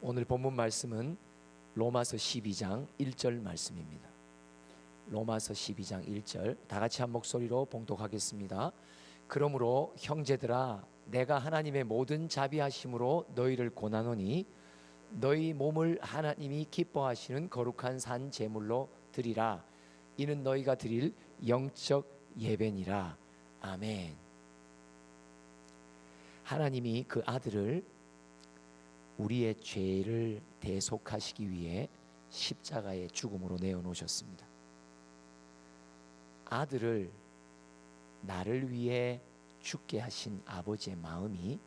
오늘 본문 말씀은 로마서 12장 1절 말씀입니다. 로마서 12장 1절 다 같이 한 목소리로 봉독하겠습니다. 그러므로 형제들아 내가 하나님의 모든 자비하심으로 너희를 권하노니 너희 몸을 하나님이 기뻐하시는 거룩한 산 제물로 드리라. 이는 너희가 드릴 영적 예배니라. 아멘. 하나님이 그 아들을 우리의 죄를 대속하시기 위해 십자가의 죽음으로 내어놓으셨습니다. 아들을 나를 위해 죽게 하신 아버지의 마음이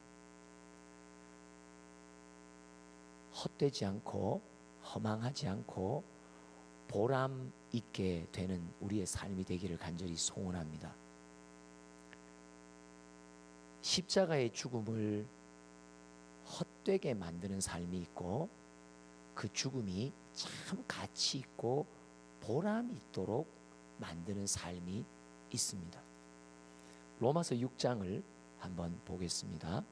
헛되지 않고 허망하지 않고 보람 있게 되는 우리의 삶이 되기를 간절히 소원합니다. 십자가의 죽음을 헛되게 만드는 삶이 있고 그 죽음이 참 가치 있고 보람 있도록 만드는 삶이 있습니다. 로마서 6장을 한번 보겠습니다.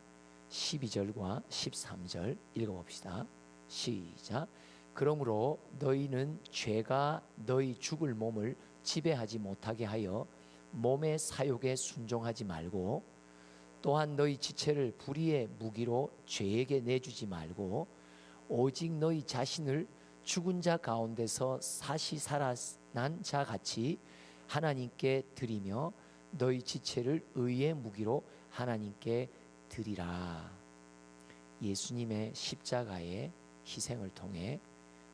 12절과 13절 읽어봅시다. 시작. 그러므로 너희는 죄가 너희 죽을 몸을 지배하지 못하게 하여 몸의 사욕에 순종하지 말고 또한 너희 지체를 불의의 무기로 죄에게 내주지 말고 오직 너희 자신을 죽은 자 가운데서 다시 살아난 자 같이 하나님께 드리며 너희 지체를 의의 무기로 하나님께 드리라. 예수님의 십자가의 희생을 통해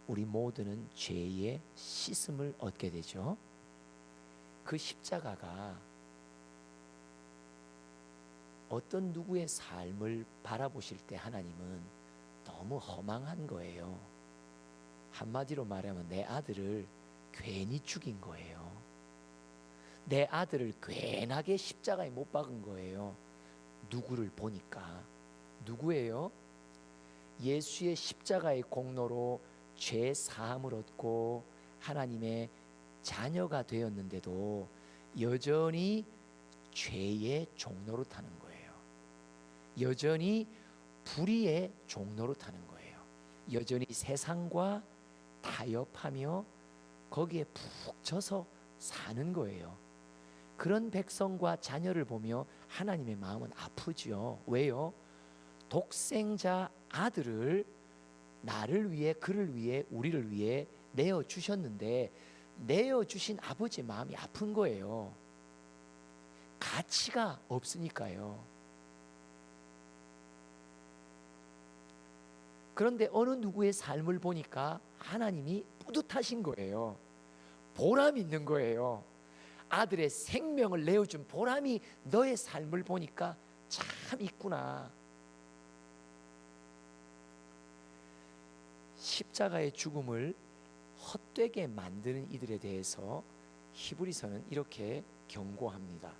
우리 모두는 죄의 씻음을 얻게 되죠. 그 십자가가 어떤 누구의 삶을 바라보실 때 하나님은 너무 허망한 거예요. 한마디로 말하면 내 아들을 괜히 죽인 거예요. 내 아들을 괜하게 십자가에 못 박은 거예요. 누구를 보니까. 누구예요? 예수의 십자가의 공로로 죄 사함을 얻고 하나님의 자녀가 되었는데도 여전히 죄의 종로로 타는 거예요. 여전히 불의의 종로로 타는 거예요. 여전히 세상과 타협하며 거기에 푹 젖어 사는 거예요. 그런 백성과 자녀를 보며 하나님의 마음은 아프죠. 왜요? 독생자 아들을 나를 위해, 그를 위해, 우리를 위해 내어주셨는데 내어주신 아버지의 마음이 아픈 거예요. 가치가 없으니까요. 그런데 어느 누구의 삶을 보니까 하나님이 뿌듯하신 거예요. 보람 있는 거예요. 아들의 생명을 내어준 보람이 너의 삶을 보니까 참 있구나. 십자가의 죽음을 헛되게 만드는 이들에 대해서 히브리서는 이렇게 경고합니다.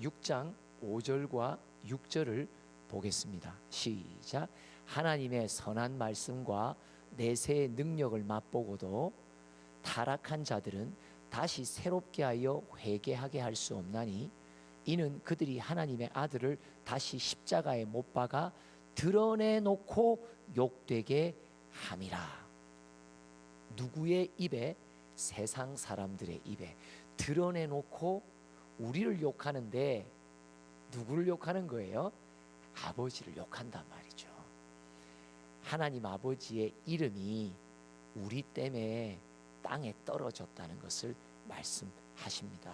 6장 5절과 6절을 보겠습니다. 시작. 하나님의 선한 말씀과 내세의 능력을 맛보고도 타락한 자들은 다시 새롭게 하여 회개하게 할 수 없나니 이는 그들이 하나님의 아들을 다시 십자가에 못 박아 드러내놓고 욕되게 함이라. 누구의 입에? 세상 사람들의 입에 드러내놓고 우리를 욕하는데 누구를 욕하는 거예요? 아버지를 욕한단 말이죠. 하나님 아버지의 이름이 우리 때문에 땅에 떨어졌다는 것을 말씀하십니다.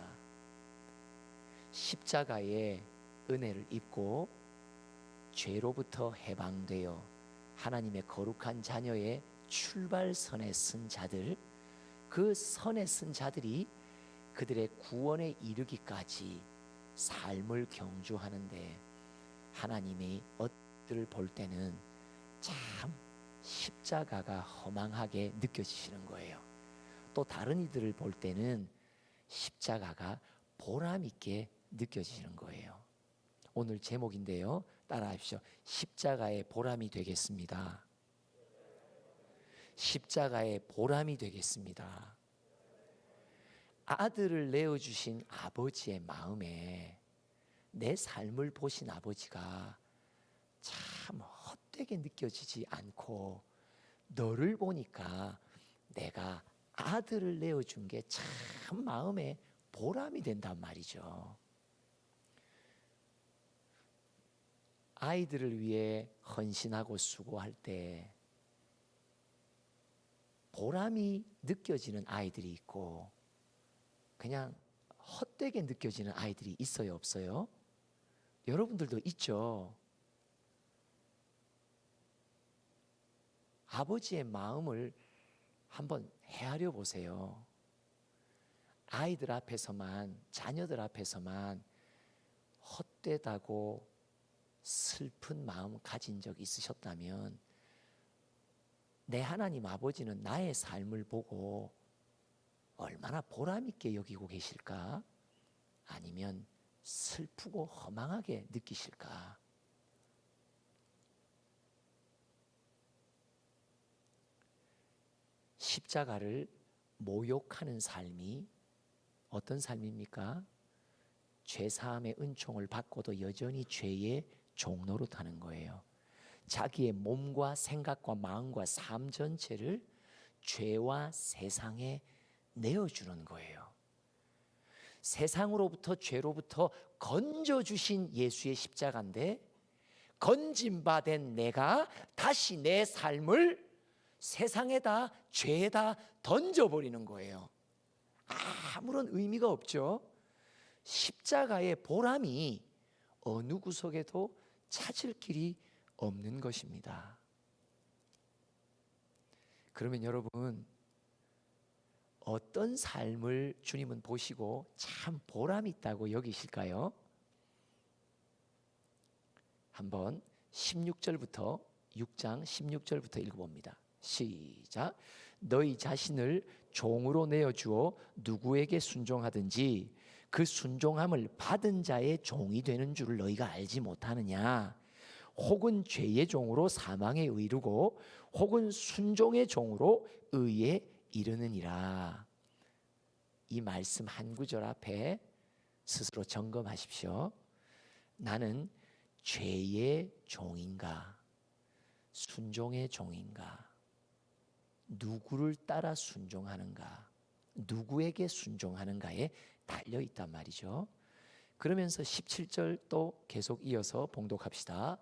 십자가의 은혜를 입고 죄로부터 해방되어 하나님의 거룩한 자녀의 출발선에 선 자들, 그 선에 선 자들이 그들의 구원에 이르기까지 삶을 경주하는데 하나님이 어들을 볼 때는 참 십자가가 허망하게 느껴지시는 거예요. 또 다른 이들을 볼 때는 십자가가 보람 있게 느껴지시는 거예요. 오늘 제목인데요. 따라하십시오. 십자가의 보람이 되겠습니다. 십자가의 보람이 되겠습니다. 아들을 내어주신 아버지의 마음에 내 삶을 보신 아버지가 참 헛되게 느껴지지 않고 너를 보니까 내가 아들을 내어준 게 참 마음에 보람이 된단 말이죠. 아이들을 위해 헌신하고 수고할 때 보람이 느껴지는 아이들이 있고 그냥 헛되게 느껴지는 아이들이 있어요, 없어요? 여러분들도 있죠. 아버지의 마음을 한번 헤아려 보세요. 아이들 앞에서만, 자녀들 앞에서만 헛되다고 슬픈 마음 가진 적 있으셨다면 내 하나님 아버지는 나의 삶을 보고 얼마나 보람 있게 여기고 계실까? 아니면 슬프고 허망하게 느끼실까? 십자가를 모욕하는 삶이 어떤 삶입니까? 죄사함의 은총을 받고도 여전히 죄의 종노릇하는 거예요. 자기의 몸과 생각과 마음과 삶 전체를 죄와 세상에 내어주는 거예요. 세상으로부터 죄로부터 건져주신 예수의 십자가인데 건짐받은 내가 다시 내 삶을 세상에다 죄에다 던져버리는 거예요. 아무런 의미가 없죠. 십자가의 보람이 어느 구석에도 찾을 길이 없는 것입니다. 그러면 여러분 어떤 삶을 주님은 보시고 참 보람 있다고 여기실까요? 한번 16절부터 6장 16절부터 읽어봅니다. 시작. 너희 자신을 종으로 내어주어 누구에게 순종하든지 그 순종함을 받은 자의 종이 되는 줄을 너희가 알지 못하느냐? 혹은 죄의 종으로 사망에 이르고 혹은 순종의 종으로 의에 이르느니라. 이 말씀 한 구절 앞에 스스로 점검하십시오. 나는 죄의 종인가? 순종의 종인가? 누구를 따라 순종하는가? 누구에게 순종하는가에 달려 있단 말이죠. 그러면서 17절 또 계속 이어서 봉독합시다.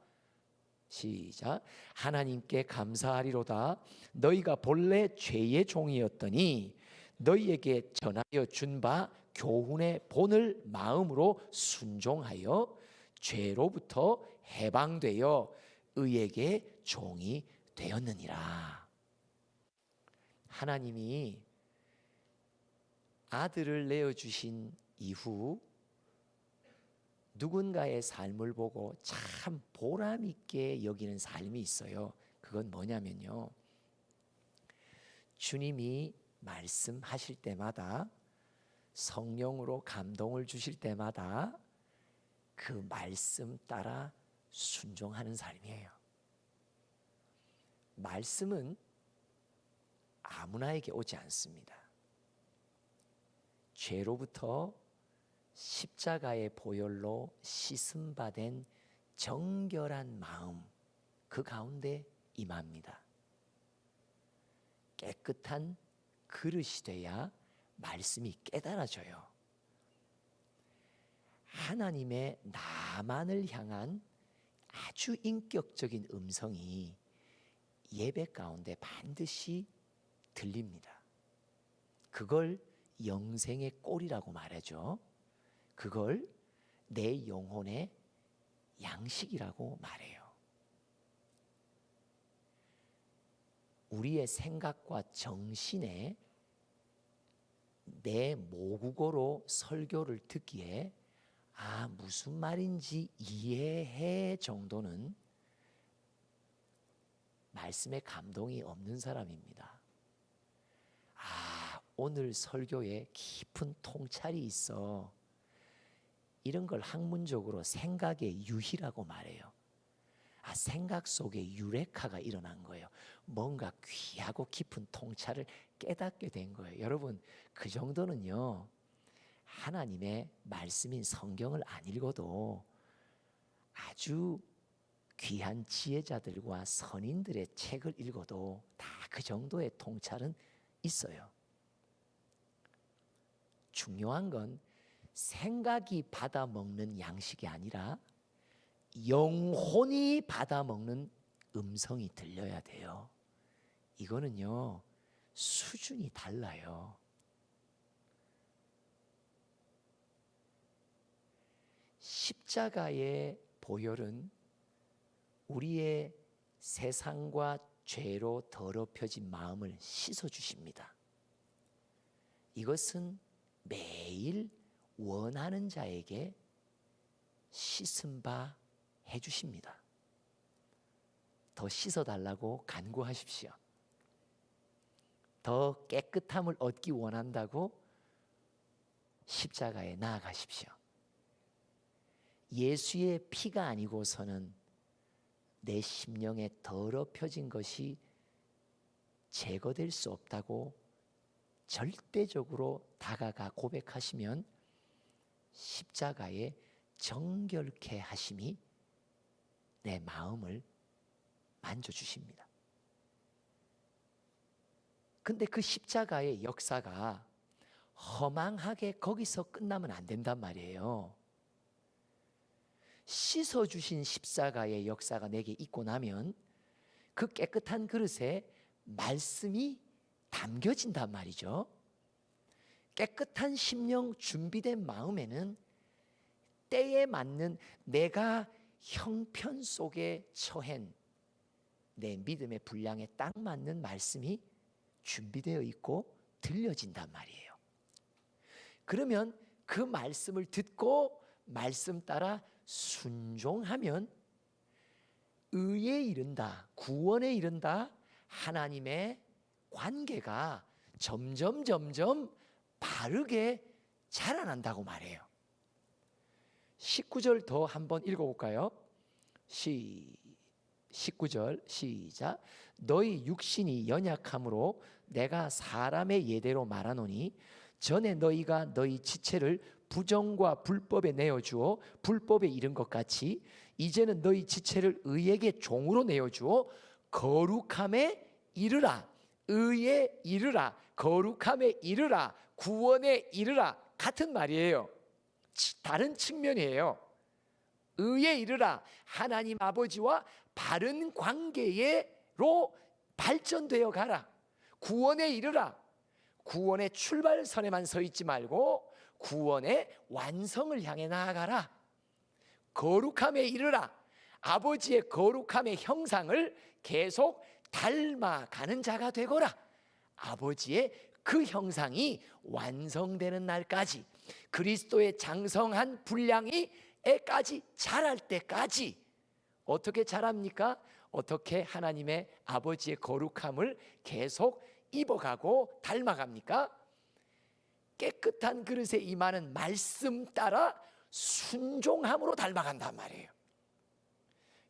시작. 하나님께 감사하리로다. 너희가 본래 죄의 종이었더니 너희에게 전하여 준 바 교훈의 본을 마음으로 순종하여 죄로부터 해방되어 의에게 종이 되었느니라. 하나님이 아들을 내어주신 이후 누군가의 삶을 보고 참 보람 있게 여기는 삶이 있어요. 그건 뭐냐면요, 주님이 말씀하실 때마다 성령으로 감동을 주실 때마다 그 말씀 따라 순종하는 삶이에요. 말씀은 아무나에게 오지 않습니다. 죄로부터 십자가의 보혈로 씻음받은 정결한 마음, 그 가운데 임합니다. 깨끗한 그릇이 돼야 말씀이 깨달아져요. 하나님의 나만을 향한 아주 인격적인 음성이 예배 가운데 반드시 들립니다. 그걸 영생의 꼴이라고 말하죠. 그걸 내 영혼의 양식이라고 말해요. 우리의 생각과 정신에 내 모국어로 설교를 듣기에 무슨 말인지 이해해 정도는 말씀에 감동이 없는 사람입니다. 오늘 설교에 깊은 통찰이 있어. 이런 걸 학문적으로 생각의 유희라고 말해요. 생각 속에 유레카가 일어난 거예요. 뭔가 귀하고 깊은 통찰을 깨닫게 된 거예요. 여러분, 그 정도는요, 하나님의 말씀인 성경을 안 읽어도 아주 귀한 지혜자들과 선인들의 책을 읽어도 다 그 정도의 통찰은 있어요. 중요한 건 생각이 받아먹는 양식이 아니라 영혼이 받아먹는 음성이 들려야 돼요. 이거는요, 수준이 달라요. 십자가의 보혈은 우리의 세상과 죄로 더럽혀진 마음을 씻어주십니다. 이것은 매일 원하는 자에게 씻음 바 해주십니다. 더 씻어달라고 간구하십시오. 더 깨끗함을 얻기 원한다고 십자가에 나아가십시오. 예수의 피가 아니고서는 내 심령에 더럽혀진 것이 제거될 수 없다고 절대적으로 다가가 고백하시면 십자가의 정결케 하심이 내 마음을 만져주십니다. 근데 그 십자가의 역사가 허망하게 거기서 끝나면 안 된단 말이에요. 씻어주신 십자가의 역사가 내게 있고 나면 그 깨끗한 그릇에 말씀이 담겨진단 말이죠. 깨끗한 심령 준비된 마음에는 때에 맞는 내가 형편 속에 처한 내 믿음의 분량에 딱 맞는 말씀이 준비되어 있고 들려진단 말이에요. 그러면 그 말씀을 듣고 말씀 따라 순종하면 의에 이른다, 구원에 이른다, 하나님의 관계가 점점 바르게 자라난다고 말해요. 19절 더 한번 읽어볼까요? 19절 시작. 너희 육신이 연약함으로 내가 사람의 예대로 말하노니 전에 너희가 너희 지체를 부정과 불법에 내어주어 불법에 이른 것 같이 이제는 너희 지체를 의에게 종으로 내어주어 거룩함에 이르라. 의에 이르라. 거룩함에 이르라. 구원에 이르라. 같은 말이에요. 다른 측면이에요. 의에 이르라. 하나님 아버지와 바른 관계로 발전되어 가라. 구원에 이르라. 구원의 출발선에만 서 있지 말고 구원의 완성을 향해 나아가라. 거룩함에 이르라. 아버지의 거룩함의 형상을 계속 닮아가는 자가 되거라. 아버지의 그 형상이 완성되는 날까지, 그리스도의 장성한 분량이까지 자랄 때까지 어떻게 자랍니까? 어떻게 하나님의 아버지의 거룩함을 계속 입어가고 닮아갑니까? 깨끗한 그릇에 임하는 말씀 따라 순종함으로 닮아간단 말이에요.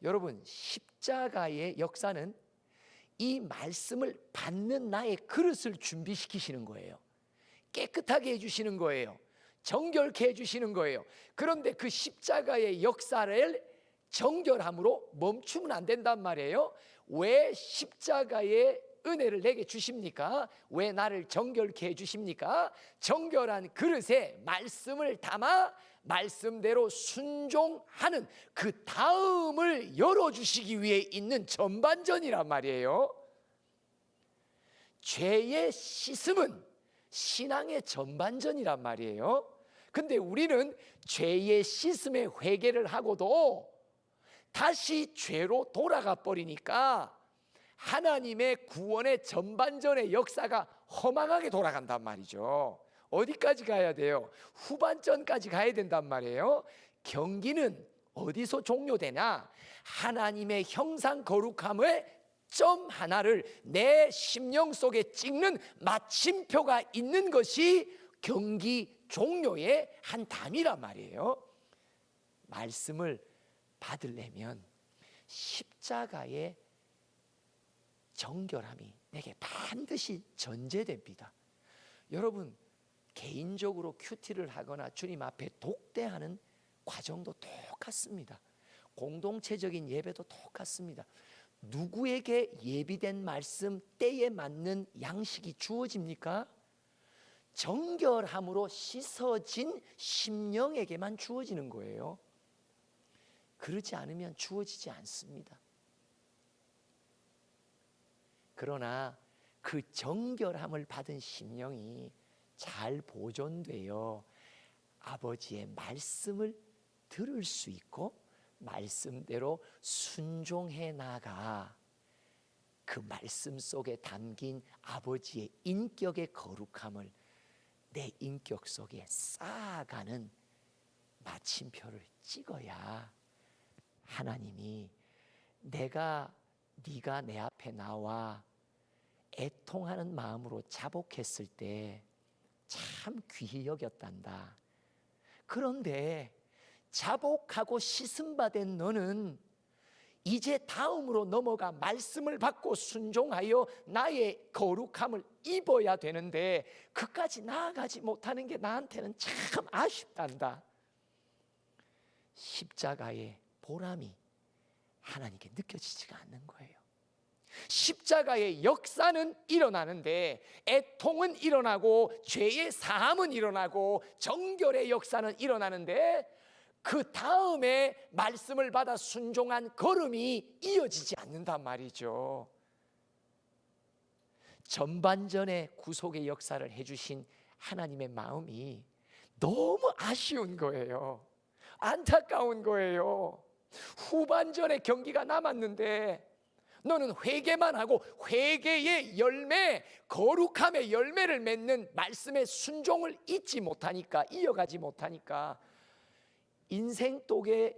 여러분, 십자가의 역사는 이 말씀을 받는 나의 그릇을 준비시키시는 거예요. 깨끗하게 해주시는 거예요. 정결케 해주시는 거예요. 그런데 그 십자가의 역사를 정결함으로 멈추면 안 된단 말이에요. 왜 십자가의 은혜를 내게 주십니까? 왜 나를 정결케 해주십니까? 정결한 그릇에 말씀을 담아 말씀대로 순종하는 그 다음을 열어주시기 위해 있는 전반전이란 말이에요. 죄의 씻음은 신앙의 전반전이란 말이에요. 근데 우리는 죄의 씻음에 회개를 하고도 다시 죄로 돌아가 버리니까 하나님의 구원의 전반전의 역사가 허망하게 돌아간단 말이죠. 어디까지 가야 돼요? 후반전까지 가야 된단 말이에요. 경기는 어디서 종료되나? 하나님의 형상 거룩함의 점 하나를 내 심령 속에 찍는 마침표가 있는 것이 경기 종료의 한 단위란 말이에요. 말씀을 받으려면 십자가의 정결함이 내게 반드시 전제됩니다. 여러분, 개인적으로 큐티를 하거나 주님 앞에 독대하는 과정도 똑같습니다. 공동체적인 예배도 똑같습니다. 누구에게 예비된 말씀 때에 맞는 양식이 주어집니까? 정결함으로 씻어진 심령에게만 주어지는 거예요. 그렇지 않으면 주어지지 않습니다. 그러나 그 정결함을 받은 심령이 잘 보존되어 아버지의 말씀을 들을 수 있고 말씀대로 순종해 나가 그 말씀 속에 담긴 아버지의 인격의 거룩함을 내 인격 속에 쌓아가는 마침표를 찍어야 하나님이 네가 내 앞에 나와 애통하는 마음으로 자복했을 때 참 귀히 여겼단다. 그런데 자복하고 씻음 받은 너는 이제 다음으로 넘어가 말씀을 받고 순종하여 나의 거룩함을 입어야 되는데 그까지 나아가지 못하는 게 나한테는 참 아쉽단다. 십자가의 보람이 하나님께 느껴지지가 않는 거예요. 십자가의 역사는 일어나는데 애통은 일어나고 죄의 사함은 일어나고 정결의 역사는 일어나는데 그 다음에 말씀을 받아 순종한 걸음이 이어지지 않는단 말이죠. 전반전의 구속의 역사를 해주신 하나님의 마음이 너무 아쉬운 거예요. 안타까운 거예요. 후반전의 경기가 남았는데 너는 회개만 하고 회개의 열매, 거룩함의 열매를 맺는 말씀의 순종을 잊지 못하니까, 이어가지 못하니까 인생 독에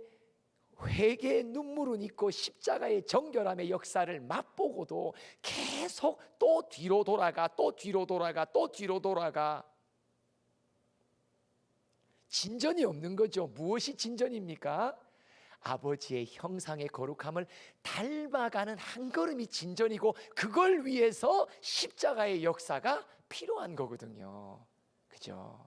회개의 눈물은 있고 십자가의 정결함의 역사를 맛보고도 계속 또 뒤로 돌아가, 또 뒤로 돌아가, 또 뒤로 돌아가. 진전이 없는 거죠. 무엇이 진전입니까? 아버지의 형상의 거룩함을 닮아가는 한 걸음이 진전이고 그걸 위해서 십자가의 역사가 필요한 거거든요. 그죠?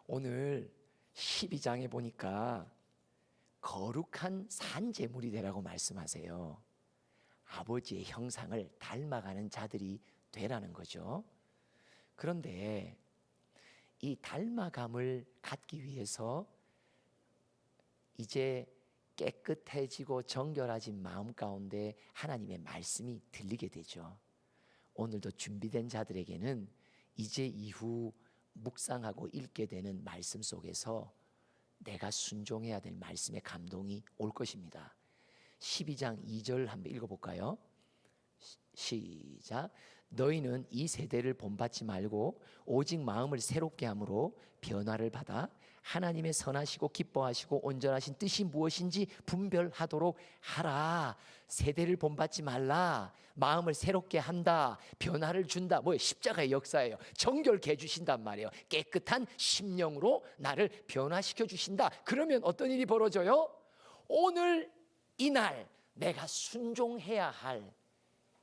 오늘 12장에 보니까 거룩한 산제물이 되라고 말씀하세요. 아버지의 형상을 닮아가는 자들이 되라는 거죠. 그런데 이 닮아감을 갖기 위해서 이제 깨끗해지고 정결해진 마음 가운데 하나님의 말씀이 들리게 되죠. 오늘도 준비된 자들에게는 이제 이후 묵상하고 읽게 되는 말씀 속에서 내가 순종해야 될 말씀의 감동이 올 것입니다. 12장 2절 한번 읽어볼까요? 시작. 너희는 이 세대를 본받지 말고 오직 마음을 새롭게 함으로 변화를 받아 하나님의 선하시고 기뻐하시고 온전하신 뜻이 무엇인지 분별하도록 하라. 세대를 본받지 말라. 마음을 새롭게 한다. 변화를 준다. 뭐예요? 십자가의 역사예요. 정결케 해주신단 말이에요. 깨끗한 심령으로 나를 변화시켜 주신다. 그러면 어떤 일이 벌어져요? 오늘 이날 내가 순종해야 할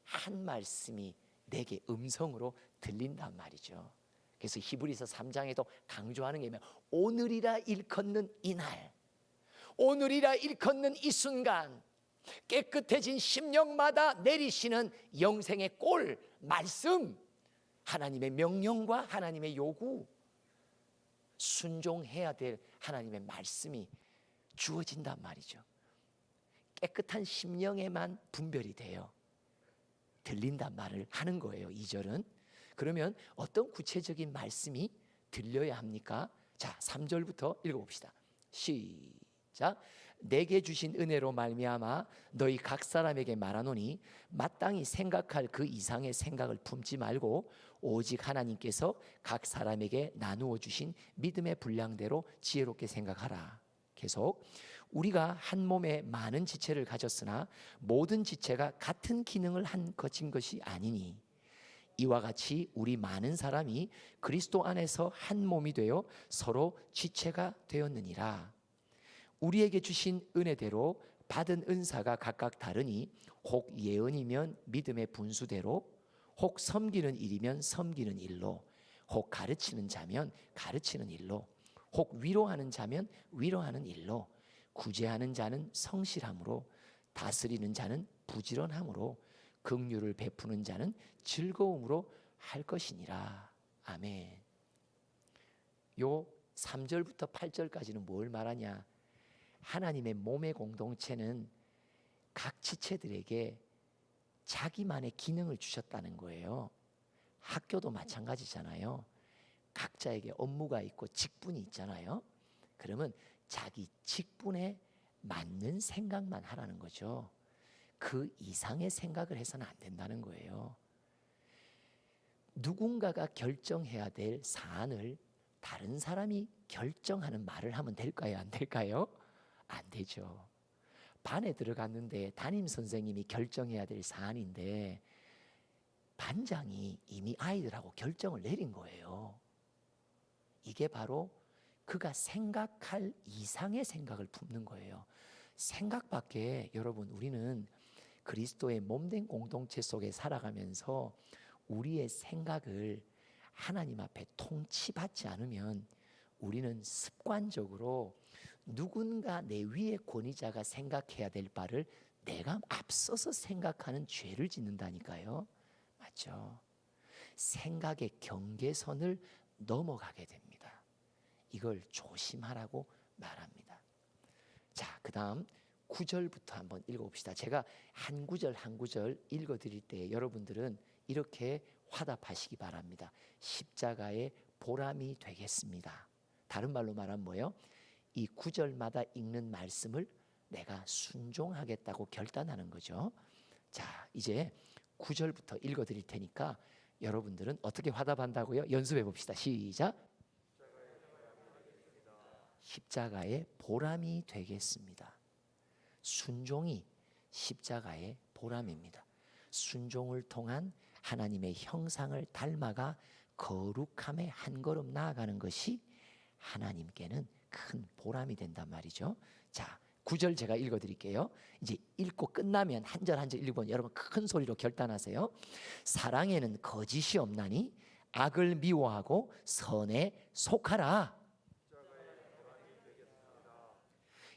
한 말씀이 내게 음성으로 들린단 말이죠. 그래서 히브리서 3장에도 강조하는 게 뭐냐면 오늘이라 일컫는 이날, 오늘이라 일컫는 이 순간 깨끗해진 심령마다 내리시는 영생의 꼴, 말씀, 하나님의 명령과 하나님의 요구, 순종해야 될 하나님의 말씀이 주어진단 말이죠. 깨끗한 심령에만 분별이 돼요. 들린단 말을 하는 거예요. 2절은. 그러면 어떤 구체적인 말씀이 들려야 합니까? 자, 3절부터 읽어봅시다. 시작. 내게 주신 은혜로 말미암아 너희 각 사람에게 말하노니 마땅히 생각할 그 이상의 생각을 품지 말고 오직 하나님께서 각 사람에게 나누어 주신 믿음의 분량대로 지혜롭게 생각하라. 계속. 우리가 한 몸에 많은 지체를 가졌으나 모든 지체가 같은 기능을 한 것이 아니니 이와 같이 우리 많은 사람이 그리스도 안에서 한 몸이 되어 서로 지체가 되었느니라. 우리에게 주신 은혜대로 받은 은사가 각각 다르니 혹 예언이면 믿음의 분수대로, 혹 섬기는 일이면 섬기는 일로, 혹 가르치는 자면 가르치는 일로, 혹 위로하는 자면 위로하는 일로, 구제하는 자는 성실함으로, 다스리는 자는 부지런함으로, 긍휼을 베푸는 자는 즐거움으로 할 것이니라. 아멘. 요 3절부터 8절까지는 뭘 말하냐? 하나님의 몸의 공동체는 각 지체들에게 자기만의 기능을 주셨다는 거예요. 학교도 마찬가지잖아요. 각자에게 업무가 있고 직분이 있잖아요. 그러면 자기 직분에 맞는 생각만 하라는 거죠. 그 이상의 생각을 해서는 안 된다는 거예요. 누군가가 결정해야 될 사안을 다른 사람이 결정하는 말을 하면 될까요? 안 될까요? 안 되죠. 반에 들어갔는데 담임 선생님이 결정해야 될 사안인데 반장이 이미 아이들하고 결정을 내린 거예요. 이게 바로 그가 생각할 이상의 생각을 품는 거예요. 생각밖에, 여러분, 우리는 그리스도의 몸된 공동체 속에 살아가면서 우리의 생각을 하나님 앞에 통치받지 않으면 우리는 습관적으로 누군가 내 위의 권위자가 생각해야 될 바를 내가 앞서서 생각하는 죄를 짓는다니까요. 맞죠? 생각의 경계선을 넘어가게 됩니다. 이걸 조심하라고 말합니다. 자, 그 다음 9절부터 한번 읽어봅시다. 제가 한 구절 한 구절 읽어드릴 때 여러분들은 이렇게 화답하시기 바랍니다. 십자가의 보람이 되겠습니다. 다른 말로 말하면 뭐예요? 이 구절마다 읽는 말씀을 내가 순종하겠다고 결단하는 거죠. 자, 이제 9절부터 읽어드릴 테니까 여러분들은 어떻게 화답한다고요? 연습해 봅시다. 시작. 십자가의 보람이 되겠습니다. 순종이 십자가의 보람입니다. 순종을 통한 하나님의 형상을 닮아가 거룩함에 한 걸음 나아가는 것이 하나님께는 큰 보람이 된단 말이죠. 자, 9절 제가 읽어드릴게요. 이제 읽고 끝나면 한 절 한 절 읽으면 여러분 큰 소리로 결단하세요. 사랑에는 거짓이 없나니 악을 미워하고 선에 속하라.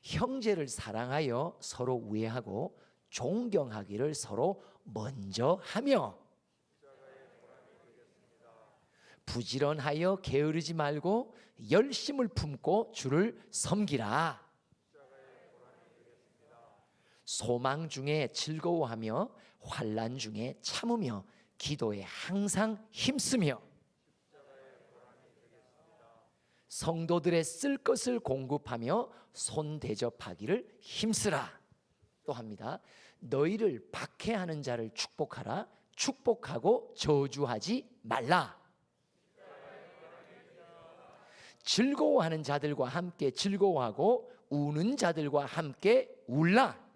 형제를 사랑하여 서로 우애하고 존경하기를 서로 먼저 하며 부지런하여 게으르지 말고 열심을 품고 주를 섬기라. 소망 중에 즐거워하며 환난 중에 참으며 기도에 항상 힘쓰며 성도들의 쓸 것을 공급하며 손 대접하기를 힘쓰라. 또 합니다. 너희를 박해하는 자를 축복하라. 축복하고 저주하지 말라. 즐거워하는 자들과 함께 즐거워하고 우는 자들과 함께 울라.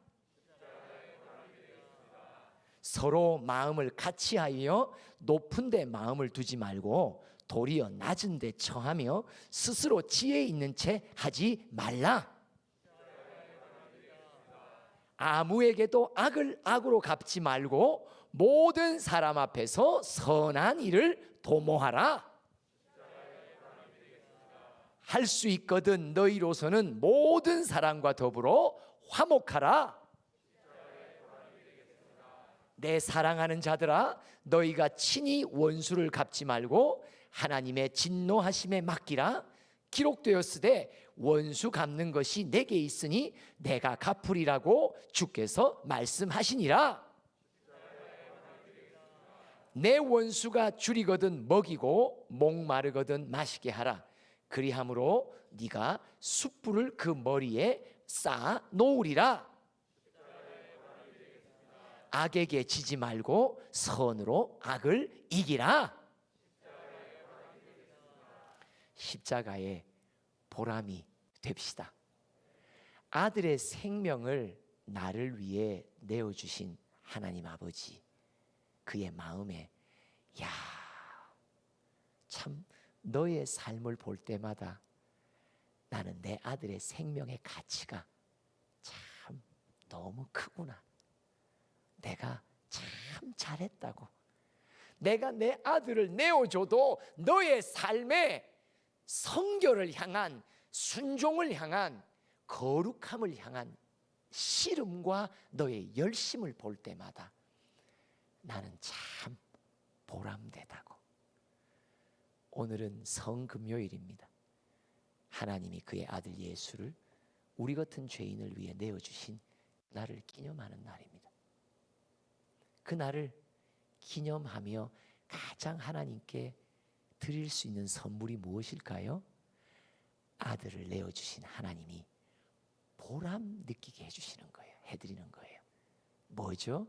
서로 마음을 같이하여 높은 데 마음을 두지 말고 도리어 낮은 데 처하며 스스로 지혜 있는 채 하지 말라. 아무에게도 악을 악으로 갚지 말고 모든 사람 앞에서 선한 일을 도모하라. 할 수 있거든 너희로서는 모든 사람과 더불어 화목하라. 내 사랑하는 자들아, 너희가 친히 원수를 갚지 말고 하나님의 진노하심에 맡기라. 기록되었으되 원수 갚는 것이 내게 있으니 내가 갚으리라고 주께서 말씀하시니라. 내 원수가 줄이거든 먹이고 목마르거든 마시게 하라. 그리함으로 네가 숯불을 그 머리에 쌓아 놓으리라. 악에게 지지 말고 선으로 악을 이기라. 십자가의 보람이 됩시다. 아들의 생명을 나를 위해 내어주신 하나님 아버지, 그의 마음에 야, 참 너의 삶을 볼 때마다 나는 내 아들의 생명의 가치가 참 너무 크구나. 내가 참 잘했다고. 내가 내 아들을 내어줘도 너의 삶에 성결을 향한, 순종을 향한, 거룩함을 향한 씨름과 너의 열심을 볼 때마다 나는 참 보람되다고. 오늘은 성금요일입니다. 하나님이 그의 아들 예수를 우리 같은 죄인을 위해 내어주신 날을 기념하는 날입니다. 그 날을 기념하며 가장 하나님께 드릴 수 있는 선물이 무엇일까요? 아들을 내어주신 하나님이 보람 느끼게 해주시는 거예요. 해드리는 거예요. 뭐죠?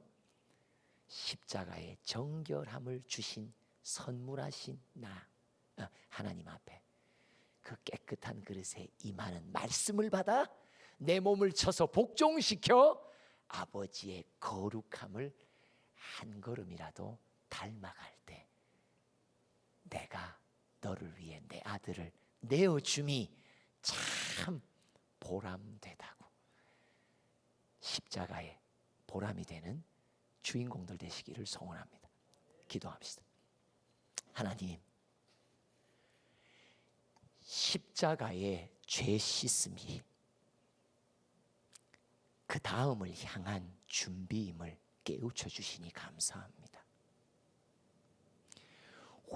십자가의 정결함을 주신, 선물하신 나, 하나님 앞에 그 깨끗한 그릇에 임하는 말씀을 받아 내 몸을 쳐서 복종시켜 아버지의 거룩함을 한 걸음이라도 닮아갈 때 내가 너를 위해 내 아들을 내어줌이 참 보람되다고. 십자가의 보람이 되는 주인공들 되시기를 소원합니다. 기도합시다. 하나님, 십자가의 죄 씻음이 그 다음을 향한 준비임을 깨우쳐 주시니 감사합니다.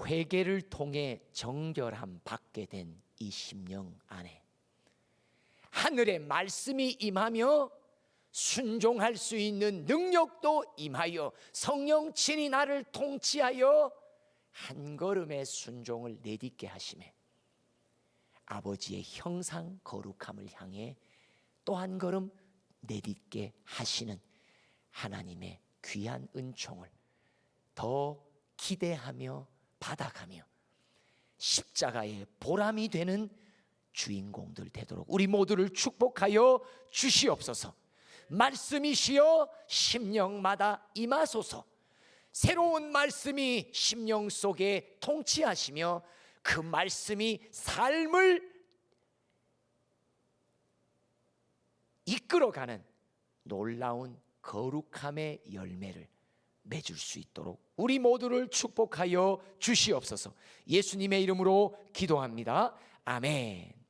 회개를 통해 정결함 받게 된 이 심령 안에 하늘의 말씀이 임하며 순종할 수 있는 능력도 임하여 성령 친히 나를 통치하여 한 걸음의 순종을 내딛게 하시매 아버지의 형상 거룩함을 향해 또 한 걸음 내딛게 하시는 하나님의 귀한 은총을 더 기대하며 받아가며 십자가의 보람이 되는 주인공들 되도록 우리 모두를 축복하여 주시옵소서. 말씀이시여 심령마다 임하소서. 새로운 말씀이 심령 속에 통치하시며 그 말씀이 삶을 이끌어가는 놀라운 거룩함의 열매를 맺을 수 있도록 우리 모두를 축복하여 주시옵소서. 예수님의 이름으로 기도합니다. 아멘.